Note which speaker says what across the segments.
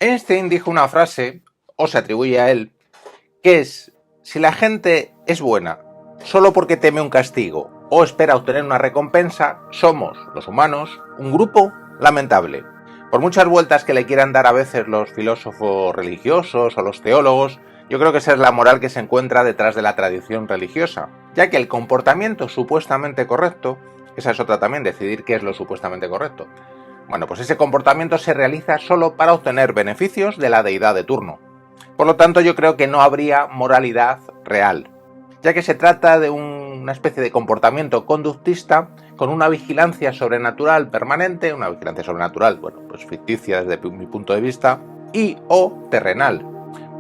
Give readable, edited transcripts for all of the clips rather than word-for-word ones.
Speaker 1: Einstein dijo una frase, o se atribuye a él, que es: si la gente es buena solo porque teme un castigo o espera obtener una recompensa, somos, los humanos, un grupo lamentable. Por muchas vueltas que le quieran dar a veces los filósofos religiosos o los teólogos, yo creo que esa es la moral que se encuentra detrás de la tradición religiosa, ya que el comportamiento supuestamente correcto, esa es otra también, decidir qué es lo supuestamente correcto. Bueno, pues ese comportamiento se realiza solo para obtener beneficios de la deidad de turno. Por lo tanto, yo creo que no habría moralidad real, ya que se trata de una especie de comportamiento conductista con una vigilancia sobrenatural permanente, una vigilancia sobrenatural, bueno, pues ficticia desde mi punto de vista, y o terrenal,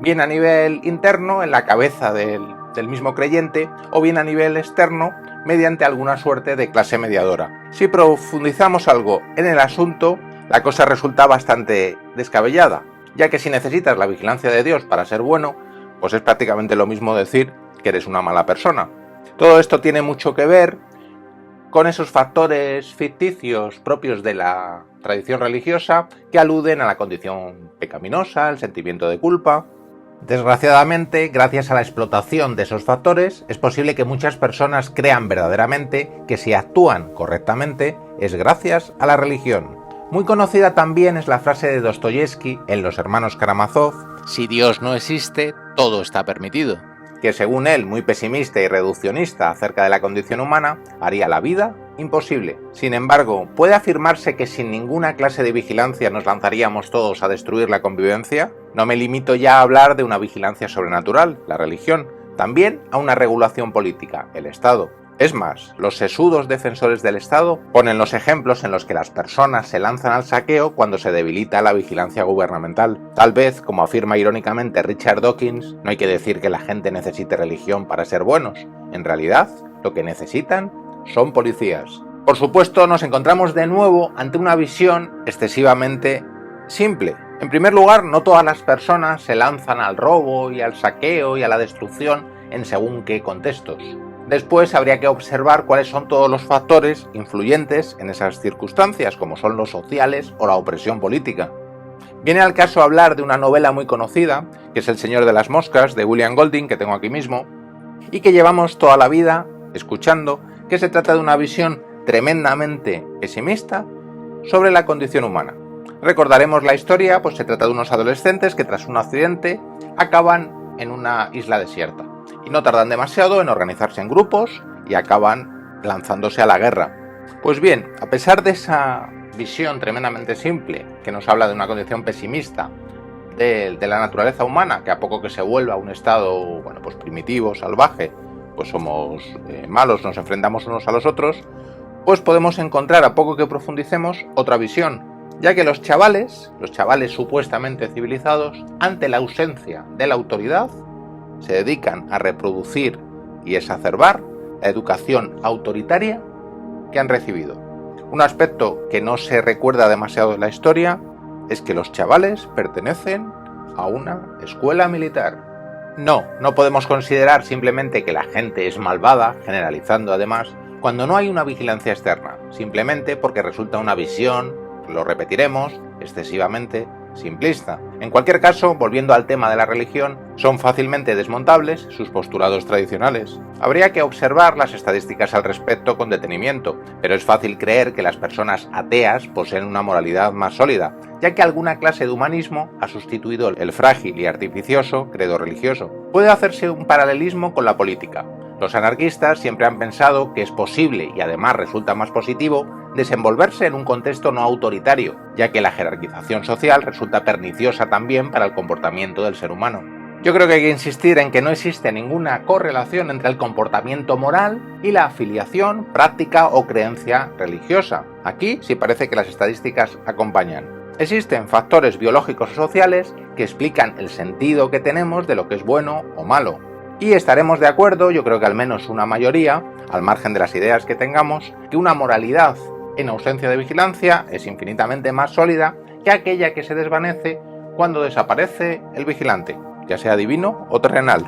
Speaker 1: bien a nivel interno, en la cabeza del mismo creyente, o bien a nivel externo, mediante alguna suerte de clase mediadora. Si profundizamos algo en el asunto, la cosa resulta bastante descabellada, ya que si necesitas la vigilancia de Dios para ser bueno, pues es prácticamente lo mismo decir que eres una mala persona. Todo esto tiene mucho que ver con esos factores ficticios propios de la tradición religiosa que aluden a la condición pecaminosa, al sentimiento de culpa. Desgraciadamente, gracias a la explotación de esos factores, es posible que muchas personas crean verdaderamente que si actúan correctamente es gracias a la religión. Muy conocida también es la frase de Dostoyevsky en Los hermanos Karamazov: si Dios no existe, todo está permitido, que según él, muy pesimista y reduccionista acerca de la condición humana, haría la vida imposible. Sin embargo, ¿puede afirmarse que sin ninguna clase de vigilancia nos lanzaríamos todos a destruir la convivencia? No me limito ya a hablar de una vigilancia sobrenatural, la religión, también a una regulación política, el Estado. Es más, los sesudos defensores del Estado ponen los ejemplos en los que las personas se lanzan al saqueo cuando se debilita la vigilancia gubernamental. Tal vez, como afirma irónicamente Richard Dawkins, no hay que decir que la gente necesite religión para ser buenos. En realidad, lo que necesitan son policías. Por supuesto, nos encontramos de nuevo ante una visión excesivamente simple. En primer lugar, no todas las personas se lanzan al robo y al saqueo y a la destrucción en según qué contextos. Después habría que observar cuáles son todos los factores influyentes en esas circunstancias, como son los sociales o la opresión política. Viene al caso hablar de una novela muy conocida, que es El Señor de las Moscas, de William Golding, que tengo aquí mismo, y que llevamos toda la vida escuchando, que se trata de una visión tremendamente pesimista sobre la condición humana. Recordaremos la historia, pues se trata de unos adolescentes que tras un accidente acaban en una isla desierta. Y no tardan demasiado en organizarse en grupos y acaban lanzándose a la guerra. Pues bien, a pesar de esa visión tremendamente simple, que nos habla de una condición pesimista de la naturaleza humana, que a poco que se vuelva a un estado, bueno, pues primitivo, salvaje, pues somos malos, nos enfrentamos unos a los otros, pues podemos encontrar, a poco que profundicemos, otra visión, ya que los chavales supuestamente civilizados, ante la ausencia de la autoridad, se dedican a reproducir y exacerbar la educación autoritaria que han recibido. Un aspecto que no se recuerda demasiado en la historia es que los chavales pertenecen a una escuela militar. No podemos considerar simplemente que la gente es malvada, generalizando además, cuando no hay una vigilancia externa, simplemente porque resulta una visión, lo repetiremos, excesivamente simplista. En cualquier caso, volviendo al tema de la religión, son fácilmente desmontables sus postulados tradicionales. Habría que observar las estadísticas al respecto con detenimiento, pero es fácil creer que las personas ateas poseen una moralidad más sólida, ya que alguna clase de humanismo ha sustituido el frágil y artificioso credo religioso. Puede hacerse un paralelismo con la política. Los anarquistas siempre han pensado que es posible, y además resulta más positivo, desenvolverse en un contexto no autoritario, ya que la jerarquización social resulta perniciosa también para el comportamiento del ser humano. Yo creo que hay que insistir en que no existe ninguna correlación entre el comportamiento moral y la afiliación, práctica o creencia religiosa. Aquí sí parece que las estadísticas acompañan. Existen factores biológicos o sociales que explican el sentido que tenemos de lo que es bueno o malo. Y estaremos de acuerdo, yo creo que al menos una mayoría, al margen de las ideas que tengamos, que una moralidad en ausencia de vigilancia es infinitamente más sólida que aquella que se desvanece cuando desaparece el vigilante, ya sea divino o terrenal.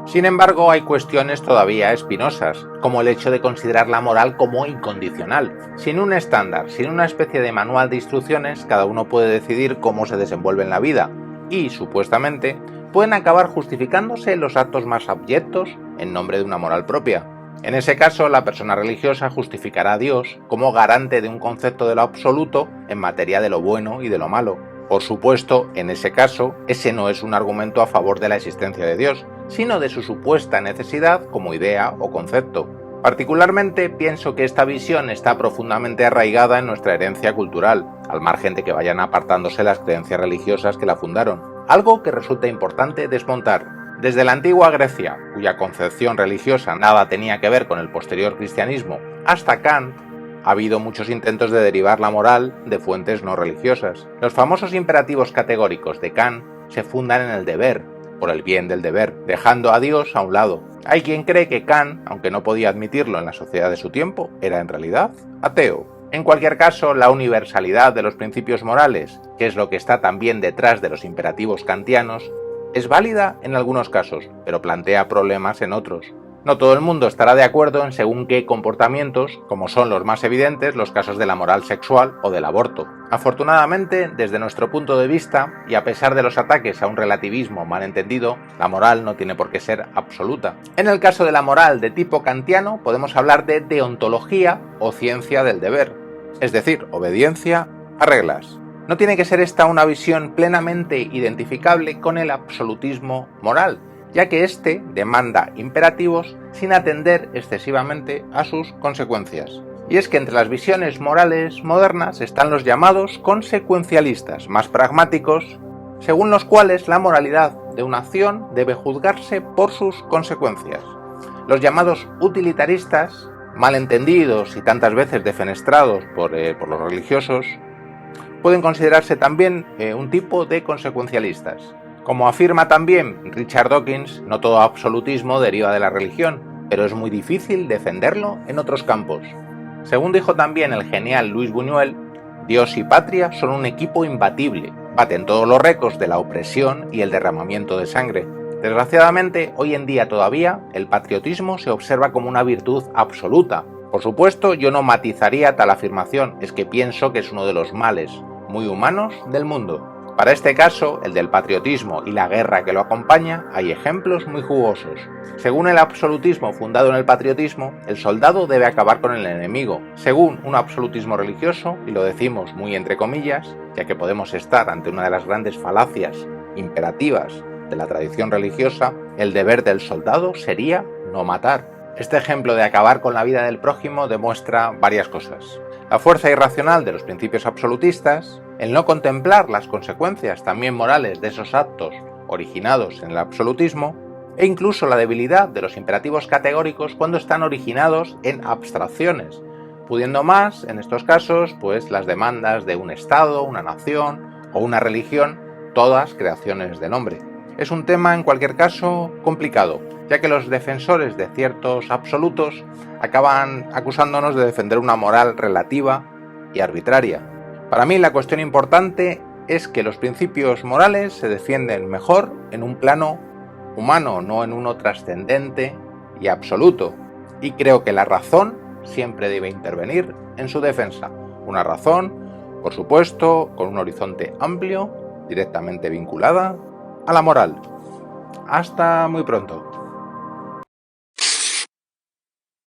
Speaker 1: Sin embargo, hay cuestiones todavía espinosas, como el hecho de considerar la moral como incondicional. Sin un estándar, sin una especie de manual de instrucciones, cada uno puede decidir cómo se desenvuelve en la vida y, supuestamente, pueden acabar justificándose los actos más abyectos en nombre de una moral propia. En ese caso, la persona religiosa justificará a Dios como garante de un concepto de lo absoluto en materia de lo bueno y de lo malo. Por supuesto, en ese caso, ese no es un argumento a favor de la existencia de Dios, sino de su supuesta necesidad como idea o concepto. Particularmente pienso que esta visión está profundamente arraigada en nuestra herencia cultural, al margen de que vayan apartándose las creencias religiosas que la fundaron, algo que resulta importante desmontar. Desde la antigua Grecia, cuya concepción religiosa nada tenía que ver con el posterior cristianismo, hasta Kant, ha habido muchos intentos de derivar la moral de fuentes no religiosas. Los famosos imperativos categóricos de Kant se fundan en el deber, por el bien del deber, dejando a Dios a un lado. Hay quien cree que Kant, aunque no podía admitirlo en la sociedad de su tiempo, era en realidad ateo. En cualquier caso, la universalidad de los principios morales, que es lo que está también detrás de los imperativos kantianos, es válida en algunos casos, pero plantea problemas en otros. No todo el mundo estará de acuerdo en según qué comportamientos, como son los más evidentes los casos de la moral sexual o del aborto. Afortunadamente, desde nuestro punto de vista, y a pesar de los ataques a un relativismo malentendido, la moral no tiene por qué ser absoluta. En el caso de la moral de tipo kantiano, podemos hablar de deontología o ciencia del deber, es decir, obediencia a reglas. No tiene que ser esta una visión plenamente identificable con el absolutismo moral, ya que éste demanda imperativos sin atender excesivamente a sus consecuencias. Y es que entre las visiones morales modernas están los llamados consecuencialistas, más pragmáticos, según los cuales la moralidad de una acción debe juzgarse por sus consecuencias. Los llamados utilitaristas, malentendidos y tantas veces defenestrados por los religiosos, pueden considerarse también un tipo de consecuencialistas. Como afirma también Richard Dawkins, no todo absolutismo deriva de la religión, pero es muy difícil defenderlo en otros campos. Según dijo también el genial Luis Buñuel, Dios y patria son un equipo imbatible, baten todos los récords de la opresión y el derramamiento de sangre. Desgraciadamente, hoy en día todavía, el patriotismo se observa como una virtud absoluta. Por supuesto, yo no matizaría tal afirmación, es que pienso que es uno de los males muy humanos del mundo. Para este caso, el del patriotismo y la guerra que lo acompaña, hay ejemplos muy jugosos. Según el absolutismo fundado en el patriotismo, el soldado debe acabar con el enemigo. Según un absolutismo religioso, y lo decimos muy entre comillas, ya que podemos estar ante una de las grandes falacias imperativas de la tradición religiosa, el deber del soldado sería no matar. Este ejemplo de acabar con la vida del prójimo demuestra varias cosas. La fuerza irracional de los principios absolutistas, el no contemplar las consecuencias también morales de esos actos originados en el absolutismo, e incluso la debilidad de los imperativos categóricos cuando están originados en abstracciones, pudiendo más, en estos casos, pues las demandas de un Estado, una nación o una religión, todas creaciones del hombre. Es un tema, en cualquier caso, complicado, ya que los defensores de ciertos absolutos acaban acusándonos de defender una moral relativa y arbitraria. Para mí la cuestión importante es que los principios morales se defienden mejor en un plano humano, no en uno trascendente y absoluto. Y creo que la razón siempre debe intervenir en su defensa. Una razón, por supuesto, con un horizonte amplio, directamente vinculada a la moral. Hasta muy pronto.